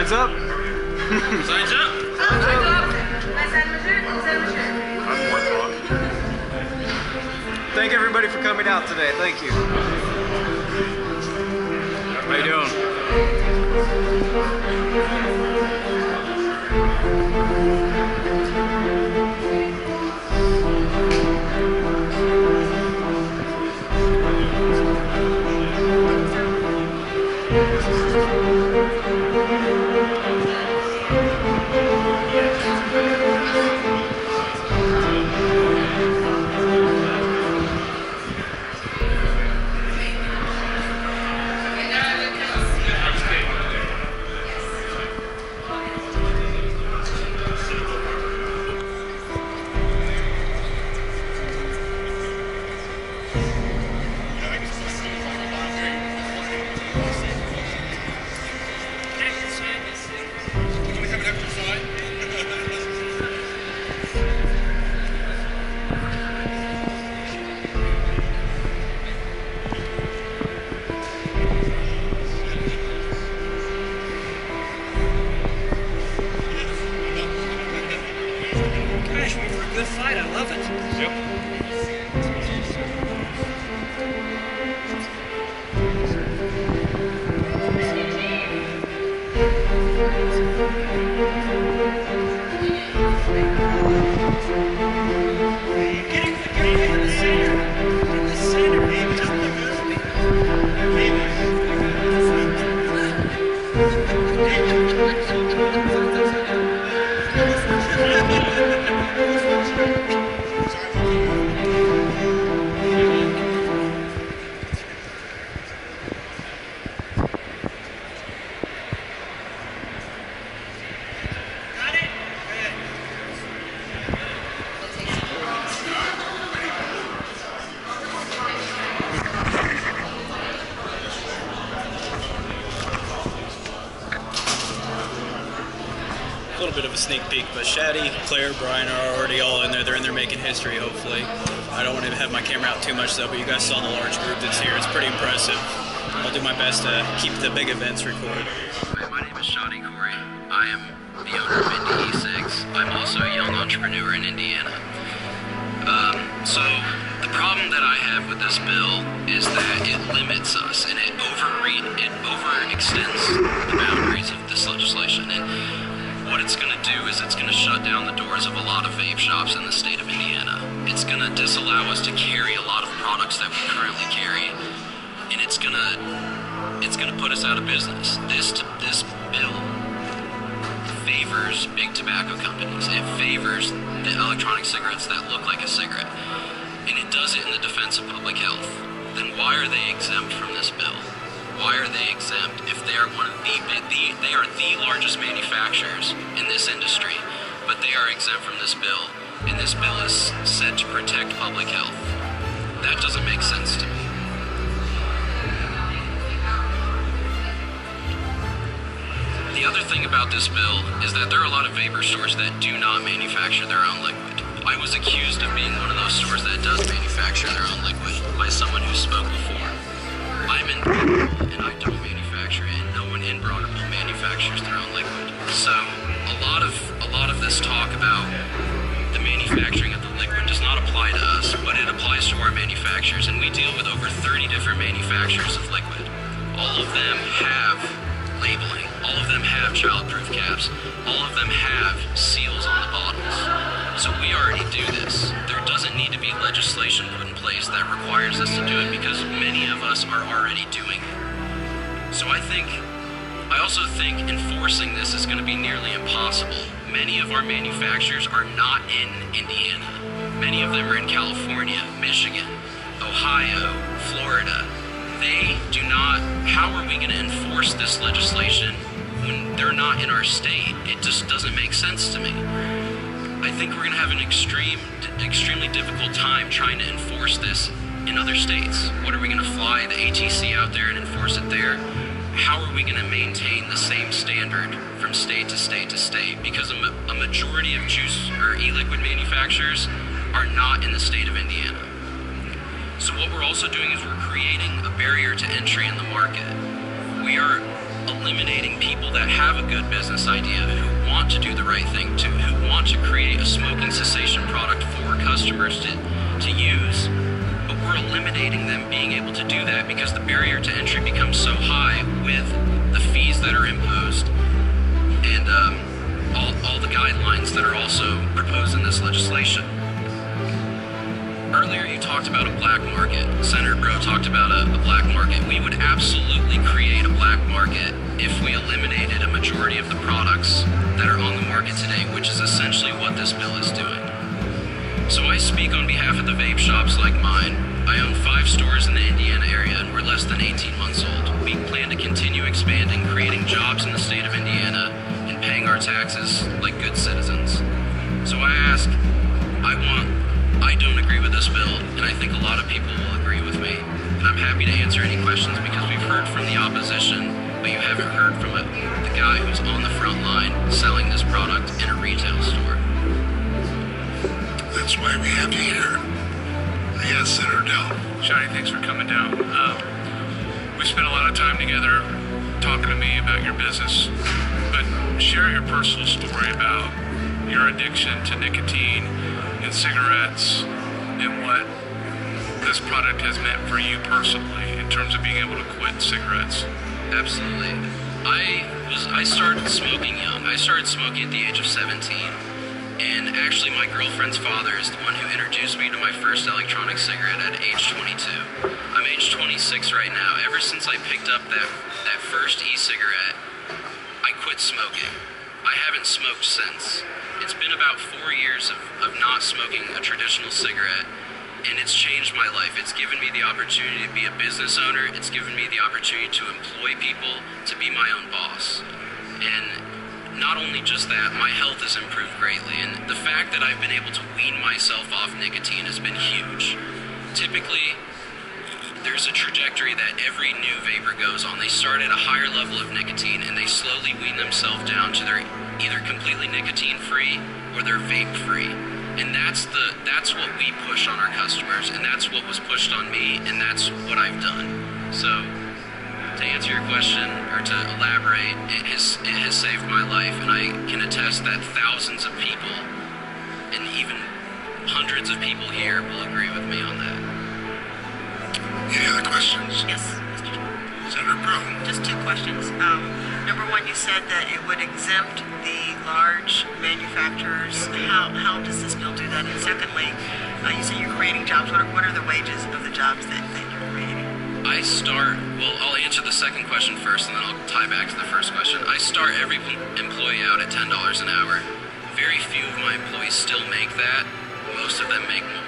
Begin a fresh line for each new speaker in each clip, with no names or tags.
Signs up?
Signs up?
Signs up.
I'm more talk.
Thank everybody for coming out today. Thank you. How you doing?
Good fight, I love it.
A little bit of a sneak peek, but Shaddy, Claire, Brian are already all in there. They're in there making history, hopefully. I don't want to have my camera out too much, though, but you guys saw the large group that's here. It's pretty impressive. I'll do my best to keep the big events recorded.
Hi, my name is Shadi Corey. I am the owner of Indie E6. I'm also a young entrepreneur in Indiana. So the problem that I have with this bill is that it limits us and it overextends the boundaries of this legislation. And what it's going to do is it's going to shut down the doors of a lot of vape shops in the state of Indiana. It's going to disallow us to carry a lot of products that we currently carry, and it's going to put us out of business. This bill favors big tobacco companies. It favors the electronic cigarettes that look like a cigarette, and it does it in the defense of public health. Then why are they exempt from this bill? Why are they exempt if they are one of they are the largest manufacturers in this industry, but they are exempt from this bill, and this bill is said to protect public health? That doesn't make sense to me. The other thing about this bill is that there are a lot of vapor stores that do not manufacture their own liquid. I was accused of being one of those stores that does manufacture their own liquid by someone who spoke before. I'm in Broderville and I don't manufacture it, and no one in Broderville manufactures their own liquid. So a lot of this talk about the manufacturing of the liquid does not apply to us, but it applies to our manufacturers, and we deal with over 30 different manufacturers of liquid. All of them have labeling, all of them have childproof caps, all of them have seals on the bottles. So we already do this. There doesn't need to be legislation put in place that requires us to do it because many of us are already doing it. So I also think enforcing this is going to be nearly impossible. Many of our manufacturers are not in Indiana. Many of them are in California, Michigan, Ohio, Florida. They do not. How are we going to enforce this legislation when they're not in our state? It just doesn't make sense to me. I think we're going to have an extremely difficult time trying to enforce this in other states. What are we going to fly the ATC out there and enforce it there? How are we going to maintain the same standard from state to state to state? Because a majority of juice or e-liquid manufacturers are not in the state of Indiana. So what we're also doing is we're creating a barrier to entry in the market. We are eliminating people that have a good business idea, who want to do the right thing, who want to create a smoking cessation product for customers to use. But we're eliminating them being able to do that because the barrier to entry becomes so high with the fees that are imposed and all the guidelines that are also proposed in this legislation. Earlier you talked about a black market. Senator Bro talked about a black market. We would absolutely create a black market if we eliminated a majority of the products that are on the market today, which is essentially what this bill is doing. So I speak on behalf of the vape shops like mine. I own 5 stores in the Indiana area and we're less than 18 months old. We plan to continue expanding, creating jobs in the state of Indiana, and paying our taxes like good citizens. So I don't agree with this bill, and I think a lot of people will agree with me. And I'm happy to answer any questions because we've heard from the opposition, but you haven't heard from the guy who's on the front line selling this product in a retail store.
That's why we have you here. Yes, Senator Dell.
Johnny, thanks for coming down. We spent a lot of time together talking to me about your business, but share your personal story about your addiction to nicotine and cigarettes and what this product has meant for you personally in terms of being able to quit cigarettes.
Absolutely. I started smoking young. I started smoking at the age of 17. And actually my girlfriend's father is the one who introduced me to my first electronic cigarette at age 22. I'm age 26 right now. Ever since I picked up that first e-cigarette, I quit smoking. I haven't smoked since. It's been about 4 years of not smoking a traditional cigarette, and it's changed my life. It's given me the opportunity to be a business owner. It's given me the opportunity to employ people, to be my own boss. And not only just that, my health has improved greatly, and the fact that I've been able to wean myself off nicotine has been huge. Typically, there's a trajectory that every new vapor goes on. They start at a higher level of nicotine and they slowly wean themselves down to their either completely nicotine free or they're vape free. And that's what we push on our customers, and that's what was pushed on me, and that's what I've done. So to answer your question or to elaborate, it has saved my life, and I can attest that thousands of people and even hundreds of people here will agree with me on that.
Any other questions?
Yes.
Senator Bro.
Just 2 questions. Number 1, you said that it would exempt the large manufacturers. How does this bill do that? And secondly, you said you're creating jobs. What are the wages of the jobs that you're creating?
I'll answer the second question first and then I'll tie back to the first question. I start every employee out at $10 an hour. Very few of my employees still make that. Most of them make more.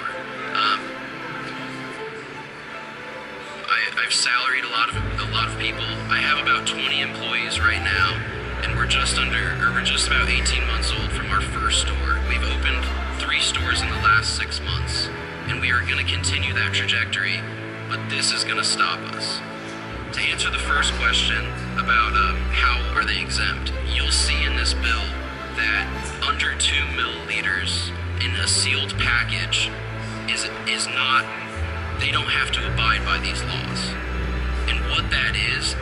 I've salaried a lot of people. I have about 20 employees right now, and we're just about 18 months old from our first store. We've opened 3 stores in the last 6 months, and we are going to continue that trajectory, but this is going to stop us. To answer the first question about how are they exempt, you'll see in this bill that under 2 milliliters in a sealed package is not. They don't have to abide by these laws. And what that is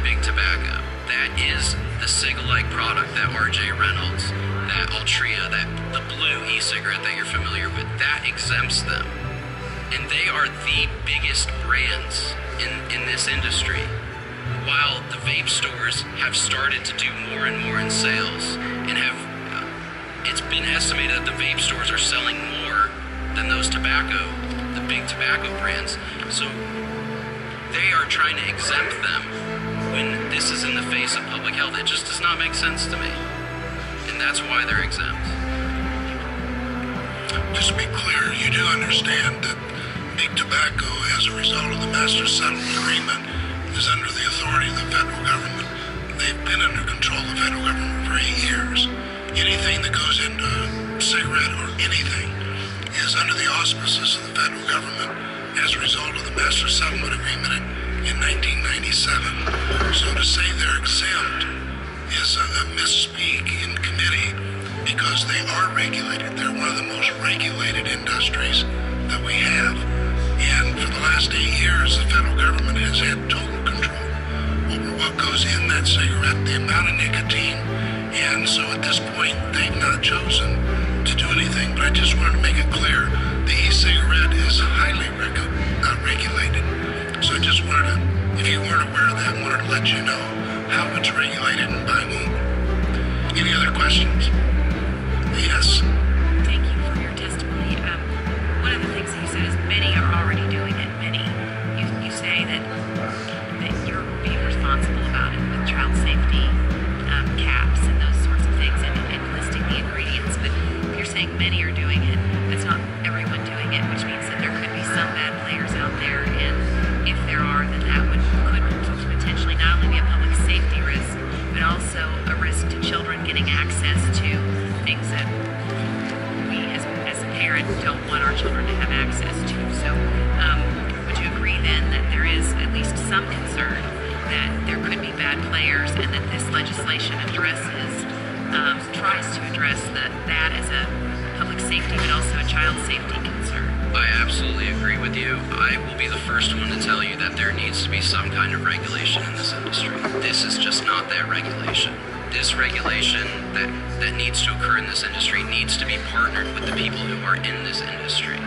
big tobacco. That is the cig-alike product that RJ Reynolds, that Altria, that the blue e-cigarette that you're familiar with, that exempts them. And they are the biggest brands in this industry. While the vape stores have started to do more and more in sales and it's been estimated that the vape stores are selling more than those the big tobacco brands. So they are trying to exempt them when this is in the face of public health. It just does not make sense to me. And that's why they're exempt.
Just to be clear, you do understand that big tobacco, as a result of the Master Settlement Agreement, is under the authority of the federal government. They've been under control of the federal government for 8 years. Anything that goes into cigarette or anything is under the auspices of the federal government as a result of the Master Settlement Agreement in 1997. So to say they're exempt is a misspeak in committee because they are regulated. They're one of the most regulated industries that we have. And for the last 8 years, the federal government has had total control over what goes in that cigarette, the amount of nicotine, and so at this point they've not chosen to do anything. But I just wanted to make it clear, the e-cigarette is highly regulated. So I just wanted to, if you weren't aware of that, I wanted to let you know how it's regulated and by whom. Any other questions? Yes.
Thank you for your testimony. One of the things that you said is many are already doing it. Many. You say that you're being responsible about it with child safety caps and those sorts of things and listing the ingredients. But if you're saying many are doing it, that's not everyone doing it, which means that there could be some bad players out there. And if there are, then that could potentially not only be a public safety risk, but also a risk to children getting access to things that we as a parent don't want our children to have access to. So would you agree then that there is at least some concern that there could be bad players and that this legislation tries to address that as a public safety but also a child safety concern?
I absolutely agree with you. I will be the first one to tell you that there needs to be some kind of regulation in this industry. This is just not that regulation. This regulation that needs to occur in this industry needs to be partnered with the people who are in this industry.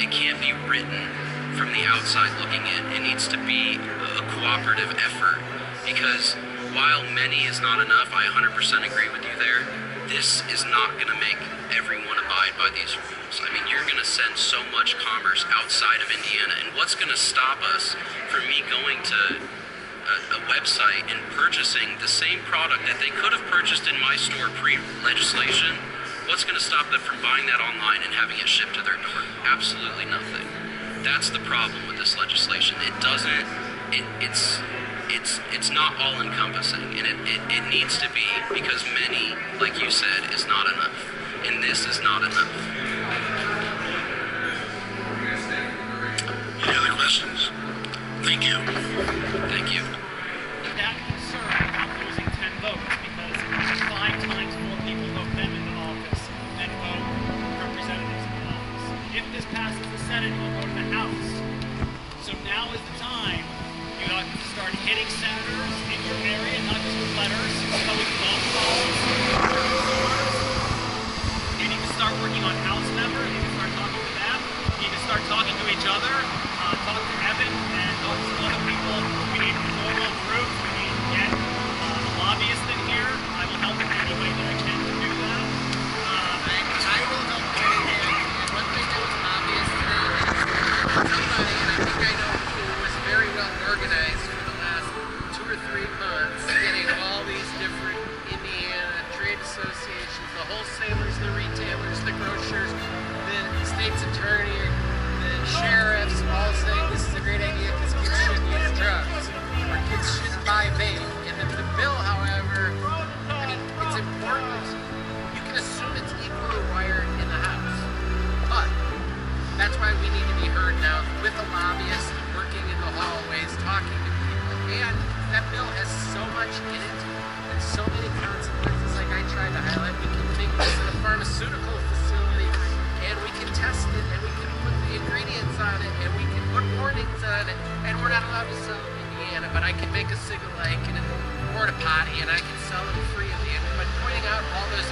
It can't be written from the outside looking in. It needs to be a cooperative effort, because while many is not enough, I 100% agree with you there. This is not going to make everyone abide by these rules. I mean, you're going to send so much commerce outside of Indiana, and what's going to stop us from me going to a website and purchasing the same product that they could have purchased in my store pre-legislation? What's going to stop them from buying that online and having it shipped to their door? Absolutely nothing. That's the problem with this legislation. It doesn't, it's not all-encompassing, and it needs to be, because many, like you said, is not enough. And this is not enough.
Any other questions? Thank you.
Thank you.
That concern about losing 10 votes, because 5 times more people vote them into office than vote representatives into office. If this passes the Senate, it will go to the House. So now is the time you have to start hitting senators in your area, not just with letters, but with phone calls. You need to start working on House members. You need to start talking to them. You need to start talking to each other. Talk to Evan and talk to some other people. We need formal groups. We need to get a lobbyist in here. I will help in any way that I can to do that.
I will help in any way I can. One thing that was obvious today is somebody, and I think I know who, was very well organized for the last 2 or 3 months, getting all these different Indiana trade associations, the wholesalers, the retailers, the grocers, the state's attorney, the sheriffs, all saying this is a great idea because kids shouldn't use drugs or kids shouldn't buy vape. And the bill, however, I mean, it's important. You can assume it's equally wired in the House, but that's why we need to be heard now with a lobbyist working in the hallways, talking to people. And that bill has so much in it and so many consequences, like I tried to highlight. We can make this in a pharmaceutical facility, and we can test it, and we can put the ingredients on it, and we can put warnings on it, and we're not allowed to sell it in Indiana, but I can make a cigarette in a porta potty, and I can sell it freely. But pointing out all those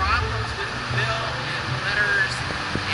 problems with the bill and letters,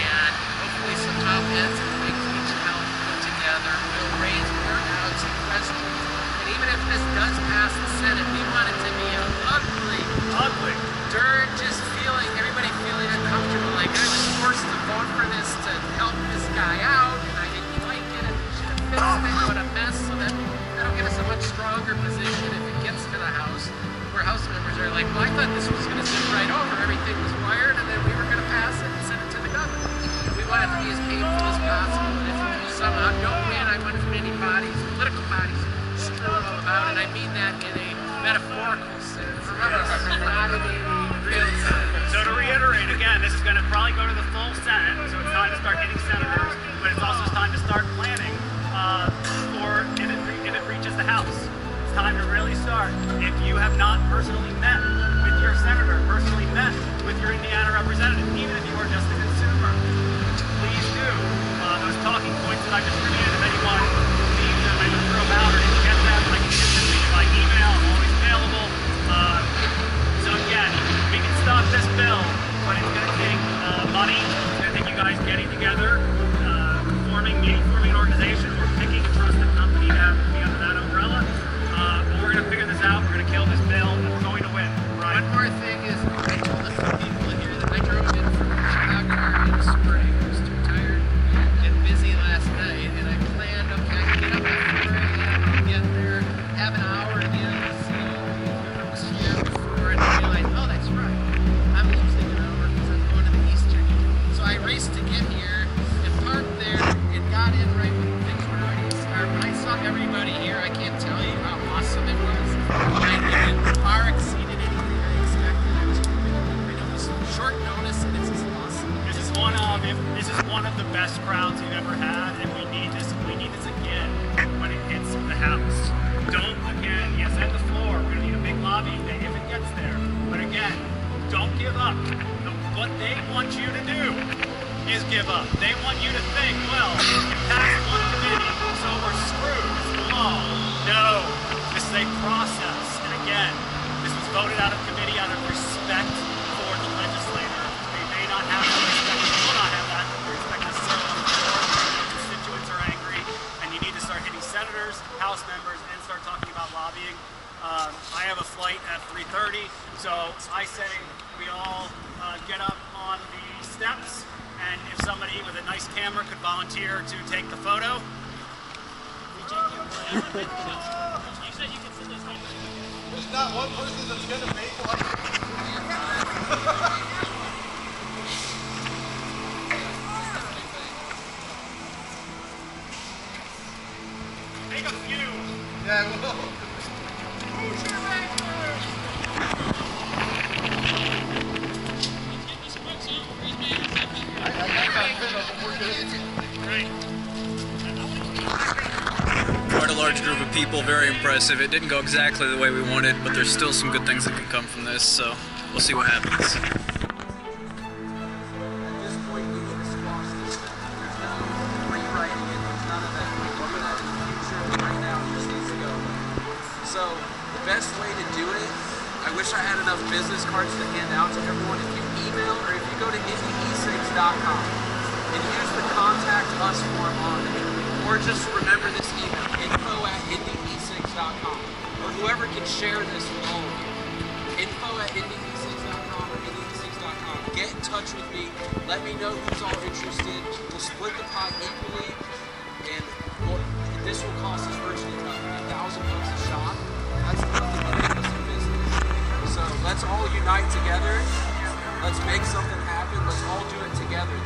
and hopefully some op-eds and things we can help put together will raise more doubts and questions. And even if this does pass the Senate, we want it to be an ugly, dirt, just feeling, everybody feeling uncomfortable, like I was forced to vote for this to help this guy out, and I didn't like it, and we should have fixed it. What a mess. So that'll give us a much stronger position if it gets to the House, where House members are like, well, I thought this was going to zip right over. Everything was wired, and then we were going to pass it and send it to the governor. We want it to be as painful as possible, and if we somehow don't win, I want as many bodies, political bodies, screw all about it. I mean that in a metaphorical sense, not in a real sense.
So to reiterate, again, this is going to probably go to the full Senate, so it's time to start hitting senators, but it's also time to start planning for if it reaches the House. It's time to really start. If you have not personally met with your senator, personally met with your Indiana representative, even if you are just a consumer, please do. Those talking points that I distributed, if anyone needs them, I can throw them out or didn't get them, I can get them to you by email. best crowds you've ever had, and we need this again when it hits the house. Don't, again, yes, at the floor, we're gonna need a big lobbying day if it gets there. But again, don't give up. What they want you to do is give up. They want you to think, well, you passed one committee, so we're screwed. It's the law. No, this is a process. And again, this was voted out of committee out of respect for the legislator. They may not have that respect, they will not have that respect necessarily on the floor. Constituents are angry, and you need to start hitting senators, House members, and start talking about lobbying. I have a flight at 3:30, so I say we all get up on the steps, and if somebody with a nice camera could volunteer to take the photo. You said you could send this home.
There's not one person that's going to make like
Make a few.
Yeah, we will.
Quite a large group of people, very impressive. It didn't go exactly the way we wanted, but there's still some good things that can come from this, so we'll see what happens.
So the best way to do it, I wish I had enough business cards to hand out to everyone. If you email or if you go to IndyE6.com and use the contact us form on it, or just remember this email, info@IndyE6.com, or whoever can share this with all of you. info@IndyE6.com or IndyE6.com. Get in touch with me. Let me know who's all interested. We'll split the pot equally, and this will cost us virtually nothing. $1,000 a shot. That's nothing to make us in business. So let's all unite together. Let's make something happen. Let's all do it together.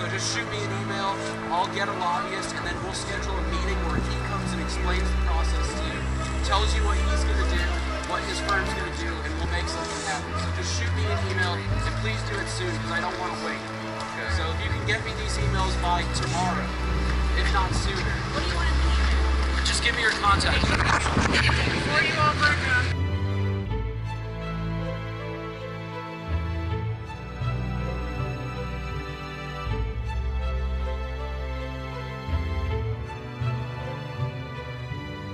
So just shoot me an email. I'll get a lobbyist, and then we'll schedule a meeting where he comes and explains the process to you, tells you what he's going to do, what his firm's going to do, and we'll make something happen. So just shoot me an email, and please do it soon because I don't want to wait. Okay. So if you can get me these emails by tomorrow, if not sooner.
What do you want in the email?
Just give me your contact.
Before you all break up.